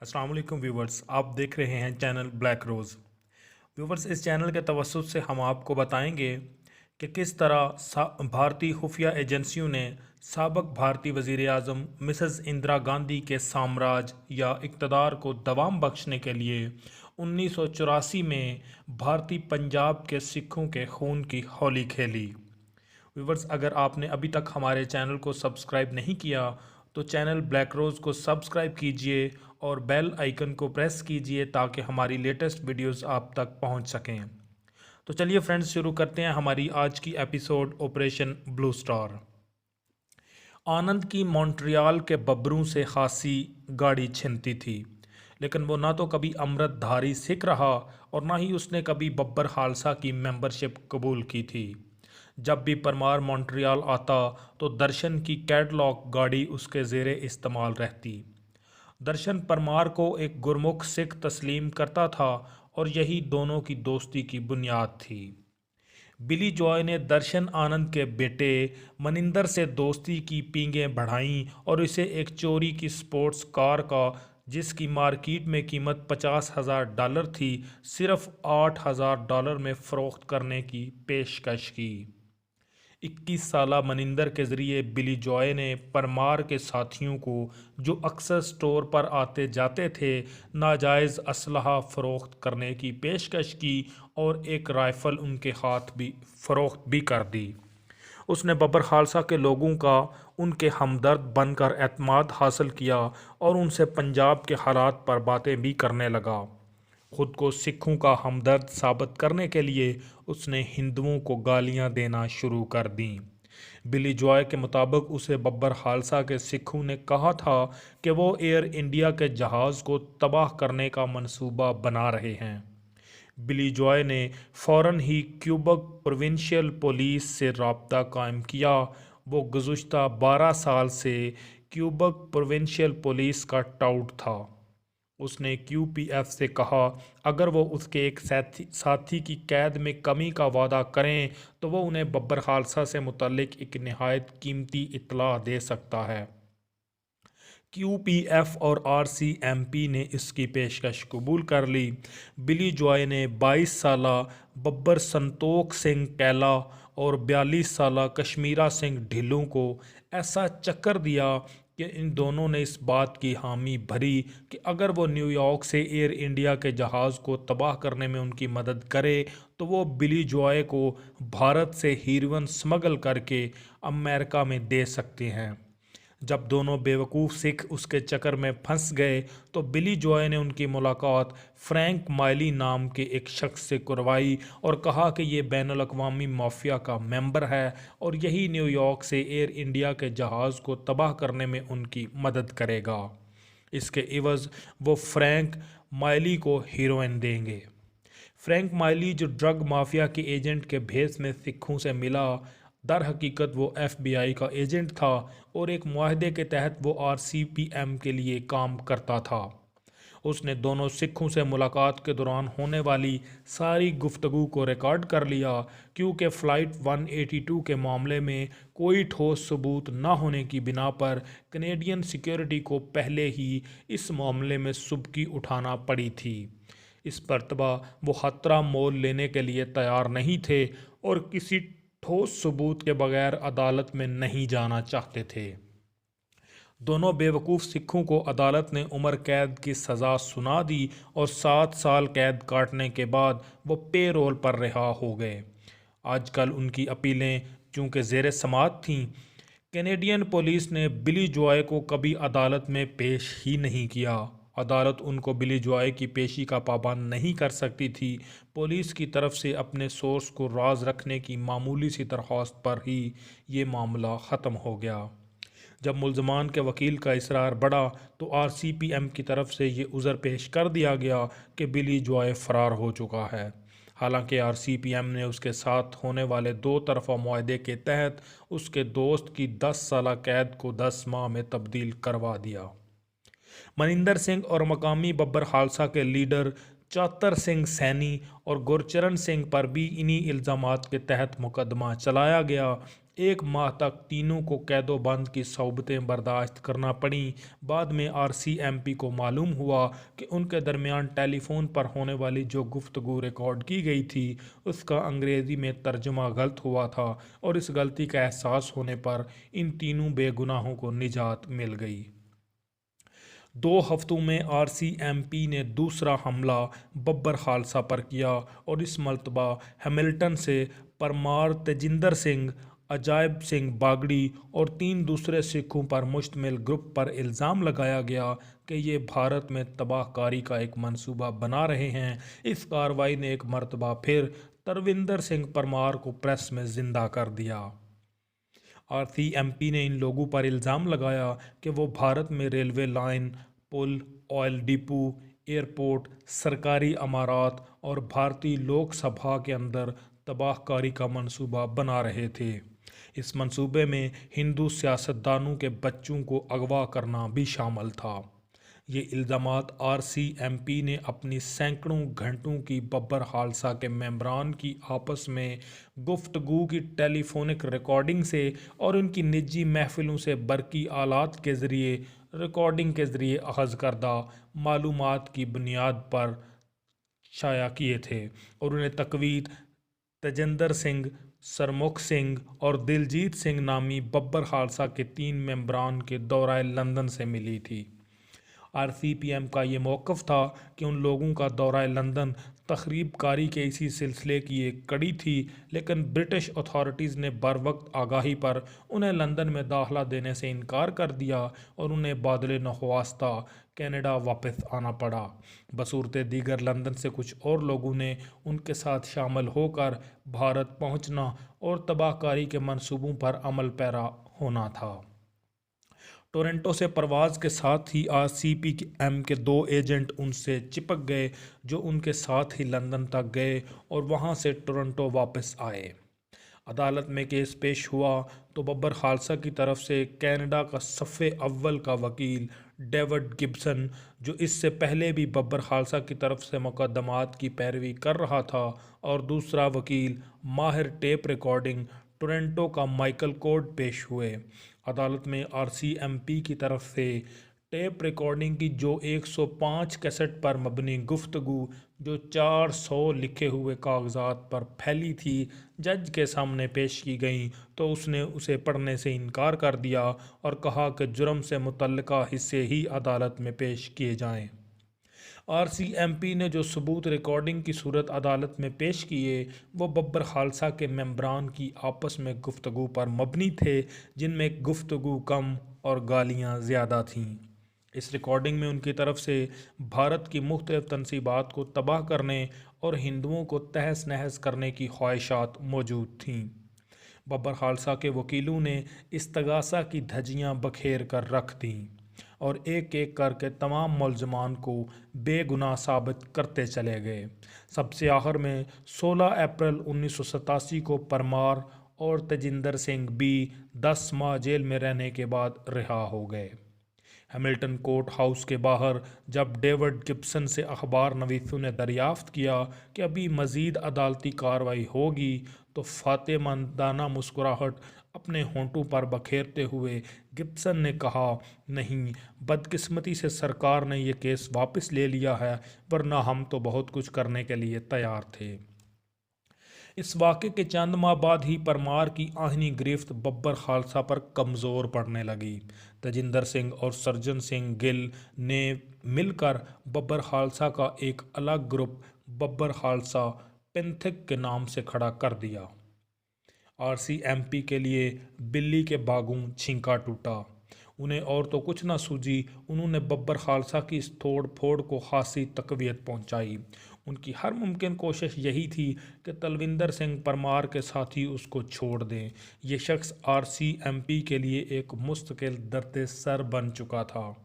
अस्सलाम वालेकुम व्यूवर्स, आप देख रहे हैं चैनल ब्लैक रोज़। व्यूवर्स, इस चैनल के तवज्जुद से हम आपको बताएंगे कि किस तरह भारतीय खुफिया एजेंसियों ने साबक भारतीय वज़ीर आज़म मिसेस इंदिरा गांधी के साम्राज्य या इक़्तिदार को दवाम बख्शने के लिए 1984 में भारतीय पंजाब के सिखों के खून की होली खेली। व्यूवर्स, अगर आपने अभी तक हमारे चैनल को सब्सक्राइब नहीं किया तो चैनल ब्लैक रोज़ को सब्सक्राइब कीजिए और बेल आइकन को प्रेस कीजिए ताकि हमारी लेटेस्ट वीडियोस आप तक पहुंच सकें। तो चलिए फ्रेंड्स, शुरू करते हैं हमारी आज की एपिसोड ऑपरेशन ब्लू स्टार। आनंद की मॉन्ट्रियल के बब्बरों से खासी गाड़ी छिनती थी, लेकिन वो ना तो कभी अमृतधारी सिख रहा और ना ही उसने कभी बब्बर खालसा की मेंबरशिप कबूल की थी। जब भी परमार मॉन्ट्रियल आता तो दर्शन की कैटलॉग गाड़ी उसके ज़ेरे इस्तेमाल रहती। दर्शन परमार को एक गुरमुख सिख तस्लीम करता था और यही दोनों की दोस्ती की बुनियाद थी। बिली जॉय ने दर्शन आनंद के बेटे मनिंदर से दोस्ती की पींगें बढ़ाईं और इसे एक चोरी की स्पोर्ट्स कार का, जिसकी मार्केट में कीमत $50,000 थी, सिर्फ $8,000 में फ़रोख्त करने की पेशकश की। 21 साला मनिंदर के ज़रिए बिली जॉय ने परमार के साथियों को, जो अक्सर स्टोर पर आते जाते थे, नाजायज़ असलहा फ़रोख्त करने की पेशकश की और एक राइफ़ल उनके हाथ भी फ़रोख्त भी कर दी। उसने बब्बर खालसा के लोगों का उनके हमदर्द बनकर एतमाद हासिल किया और उनसे पंजाब के हालात पर बातें भी करने लगा। खुद को सिखों का हमदर्द साबित करने के लिए उसने हिंदुओं को गालियां देना शुरू कर दीं। बिली जॉय के मुताबिक उसे बब्बर खालसा के सिखों ने कहा था कि वो एयर इंडिया के जहाज़ को तबाह करने का मंसूबा बना रहे हैं। बिली जॉय ने फ़ौरन ही क्यूबक प्रोविंशियल पुलिस से रब्ता कायम किया। वो गुज़श्ता 12 साल से क्यूबक प्रोविंशियल पुलिस का टाउट था। उसने क्यूपीएफ से कहा अगर वो उसके एक साथी की कैद में कमी का वादा करें तो वो उन्हें बब्बर खालसा से मुतल्लिक एक नहायत कीमती इत्तला दे सकता है। क्यूपीएफ और आरसीएमपी ने इसकी पेशकश कबूल कर ली। बिली जॉय ने 22 साला बब्बर संतोख सिंह कैला और 42 साला कश्मीरा सिंह ढिल्लों को ऐसा चक्कर दिया कि इन दोनों ने इस बात की हामी भरी कि अगर वो न्यूयॉर्क से एयर इंडिया के जहाज़ को तबाह करने में उनकी मदद करे तो वो बिली जॉय को भारत से हीरोइन स्मगल करके अमेरिका में दे सकते हैं। जब दोनों बेवकूफ़ सिख उसके चक्कर में फंस गए तो बिली जॉय ने उनकी मुलाकात फ्रैंक माइली नाम के एक शख्स से करवाई और कहा कि ये बैनुल अक़वामी माफिया का मेंबर है और यही न्यूयॉर्क से एयर इंडिया के जहाज़ को तबाह करने में उनकी मदद करेगा। इसके इवज़ वो फ्रैंक माइली को हीरोइन देंगे। फ्रैंक माइली, जो ड्रग माफिया के एजेंट के भेस में सिखों से मिला, दर हकीकत वो एफबीआई का एजेंट था और एक मुआहदे के तहत वो आरसीपीएम के लिए काम करता था। उसने दोनों सिखों से मुलाकात के दौरान होने वाली सारी गुफ्तगू को रिकॉर्ड कर लिया, क्योंकि फ़्लाइट 182 के मामले में कोई ठोस सबूत न होने की बिना पर कनेडियन सिक्योरिटी को पहले ही इस मामले में सुबकी उठाना पड़ी थी। इस मरतबा वो खतरा मोल लेने के लिए तैयार नहीं थे और किसी ठोस सबूत के बगैर अदालत में नहीं जाना चाहते थे। दोनों बेवकूफ़ सिखों को अदालत ने उम्र कैद की सज़ा सुना दी और 7 साल कैद काटने के बाद वो पे रोल पर रिहा हो गए। आजकल उनकी अपीलें चूँकि ज़ेर समाअत थीं, कैनेडियन पुलिस ने बिली जॉय को कभी अदालत में पेश ही नहीं किया। अदालत उनको बिली जॉय की पेशी का पाबंद नहीं कर सकती थी। पुलिस की तरफ से अपने सोर्स को राज रखने की मामूली सी दरख्वास्त पर ही ये मामला ख़त्म हो गया। जब मुल्ज़मान के वकील का इसरार बढ़ा तो आरसीपीएम की तरफ से ये उज़र पेश कर दिया गया कि बिली जॉय फ़रार हो चुका है। हालांकि आरसीपीएम ने उसके साथ होने वाले 2 तरफ़ा मुआहदे के तहत उसके दोस्त की 10 साला कैद को 10 माह में तब्दील करवा दिया। मनिंदर सिंह और मकामी बब्बर खालसा के लीडर चौहत्तर सिंह सैनी और गुरचरण सिंह पर भी इन्हीं इल्ज़ामात के तहत मुकदमा चलाया गया। एक माह तक तीनों को कैदोबंद की सौबतें बर्दाश्त करना पड़ीं। बाद में आरसीएमपी को मालूम हुआ कि उनके दरमियान टेलीफोन पर होने वाली जो गुफ्तगू रिकॉर्ड की गई थी उसका अंग्रेज़ी में तर्जुमा गलत हुआ था, और इस गलती का एहसास होने पर इन तीनों बेगुनाहों को निजात मिल गई। 2 हफ्तों में आरसीएमपी ने दूसरा हमला बब्बर खालसा पर किया और इस मर्तबा हैमिल्टन से परमार, तेजिंदर सिंह, अजायब सिंह बागड़ी और 3 दूसरे सिखों पर मुश्तमिल ग्रुप पर इल्ज़ाम लगाया गया कि ये भारत में तबाहकारी का एक मंसूबा बना रहे हैं। इस कार्रवाई ने एक मर्तबा फिर तरविंदर सिंह परमार को प्रेस में जिंदा कर दिया। आरसीएमपी ने इन लोगों पर इल्ज़ाम लगाया कि वो भारत में रेलवे लाइन, पुल, ऑयल डिपो, एयरपोर्ट, सरकारी अमारात और भारतीय लोकसभा के अंदर तबाहकारी का मंसूबा बना रहे थे। इस मंसूबे में हिंदू सियासतदानों के बच्चों को अगवा करना भी शामिल था। ये इल्ज़ामात आरसीएमपी ने अपनी सैकड़ों घंटों की बब्बर खालसा के मेंबरान की आपस में गुफ्तगू की टेलीफोनिक रिकॉर्डिंग से और उनकी निजी महफिलों से बरकी आलात के ज़रिए रिकॉर्डिंग के ज़रिए अखज़ करदा मालूमात की बुनियाद पर शाया किए थे, और उन्हें तकवीत तेजिंदर सिंह, सरमुख सिंह और दिलजीत सिंह नामी बब्बर खालसा के 3 मेंबरान के दौराए लंदन से मिली थी। आरसीपीएम का ये मौक़िफ़ था कि उन लोगों का दौरा लंदन तख़रीबकारी के इसी सिलसिले की एक कड़ी थी, लेकिन ब्रिटिश अथॉरिटीज़ ने बरवक्त आगाही पर उन्हें लंदन में दाखिला देने से इनकार कर दिया और उन्हें बादल नखवास्ता कनाडा वापस आना पड़ा। बसूरत दीगर लंदन से कुछ और लोगों ने उनके साथ शामिल होकर भारत पहुंचना और तबाहकारी के मंसूबों पर अमल पैरा होना था। टोरंटो से परवाज़ के साथ ही आरसीपीएम के 2 एजेंट उनसे चिपक गए, जो उनके साथ ही लंदन तक गए और वहां से टोरंटो वापस आए। अदालत में केस पेश हुआ तो बब्बर खालसा की तरफ से कनाडा का सफ़े अव्वल का वकील डेविड गिब्सन, जो इससे पहले भी बब्बर खालसा की तरफ से मुकदमात की पैरवी कर रहा था, और दूसरा वकील माहिर टेप रिकॉर्डिंग टोरंटो का माइकल कोड पेश हुए। अदालत में आरसीएमपी की तरफ से टेप रिकॉर्डिंग की जो 105 कैसेट पर मबनी गुफ्तगू जो 400 लिखे हुए कागजात पर फैली थी, जज के सामने पेश की गई तो उसने उसे पढ़ने से इनकार कर दिया और कहा कि जुर्म से मुतल्लिका हिस्से ही अदालत में पेश किए जाएं। आरसीएमपी ने जो सबूत रिकॉर्डिंग की सूरत अदालत में पेश किए वो बब्बर खालसा के मेंबरान की आपस में गुफ्तगू पर मबनी थे, जिनमें गुफ्तगू कम और गालियाँ ज़्यादा थीं। इस रिकॉर्डिंग में उनकी तरफ से भारत की मुख्तलिफ तनसीबात को तबाह करने और हिंदुओं को तहस नहस करने की ख्वाहिशात मौजूद थीं। बब्बर खालसा के वकीलों ने इस्तगासा की धज्जियाँ बखेर कर रख दीं और एक एक करके तमाम मुल्ज़मान को बेगुनाह साबित करते चले गए। सबसे आखिर में 16 अप्रैल 1987 को परमार और तेजिंदर सिंह भी 10 माह जेल में रहने के बाद रिहा हो गए। हैमिल्टन कोर्ट हाउस के बाहर जब डेविड गिब्सन से अखबार नवीसों ने दरियाफ्त किया कि अभी मज़ीद अदालती कार्रवाई होगी, तो फातेमंदाना मुस्कुराहट अपने होंठों पर बखेरते हुए गिब्सन ने कहा, नहीं, बदकिस्मती से सरकार ने यह केस वापस ले लिया है, वरना हम तो बहुत कुछ करने के लिए तैयार थे। इस वाक़े के चंद माह बाद ही परमार की आहिनी गिरफ्त बब्बर खालसा पर कमज़ोर पड़ने लगी। तेजिंदर सिंह और सर्जन सिंह गिल ने मिलकर बब्बर खालसा का एक अलग ग्रुप बब्बर खालसा पेंथिक के नाम से खड़ा कर दिया। आरसीएमपी के लिए बिल्ली के बागों छींका टूटा। उन्हें और तो कुछ ना सूझी, उन्होंने बब्बर खालसा की इस तोड़ फोड़ को खासी तकवीत पहुंचाई। उनकी हर मुमकिन कोशिश यही थी कि तलविंदर सिंह परमार के साथी उसको छोड़ दें। ये शख्स आरसीएमपी के लिए एक मुस्तकिल दर्द सर बन चुका था।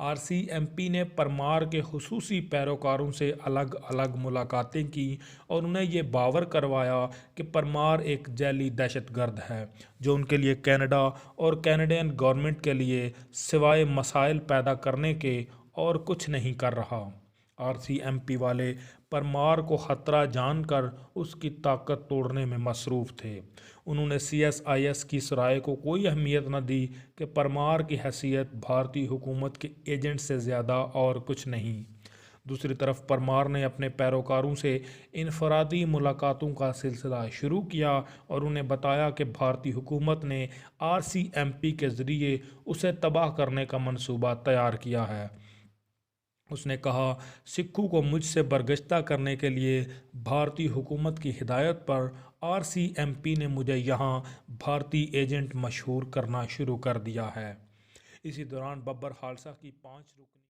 आरसीएमपी ने परमार के खुसूसी पैरोकारों से अलग अलग मुलाकातें की और उन्हें ये बावर करवाया कि परमार एक जैली दहशतगर्द है जो उनके लिए कनाडा और कैनेडियन गवर्नमेंट के लिए सिवाय मसाइल पैदा करने के और कुछ नहीं कर रहा। आरसीएमपी वाले परमार को खतरा जानकर उसकी ताकत तोड़ने में मसरूफ़ थे। उन्होंने सीएसआईएस की इस राय को कोई अहमियत न दी कि परमार की हैसियत भारतीय हुकूमत के एजेंट से ज़्यादा और कुछ नहीं। दूसरी तरफ परमार ने अपने पैरोकारों से इनफरादी मुलाकातों का सिलसिला शुरू किया और उन्हें बताया कि भारतीय हुकूमत ने आरसीएमपी के ज़रिए उसे तबाह करने का मंसूबा तैयार किया है। उसने कहा, सिक्खों को मुझसे बरगश्ता करने के लिए भारतीय हुकूमत की हिदायत पर आरसीएमपी ने मुझे यहाँ भारतीय एजेंट मशहूर करना शुरू कर दिया है। इसी दौरान बब्बर खालसा की 5 रुकनी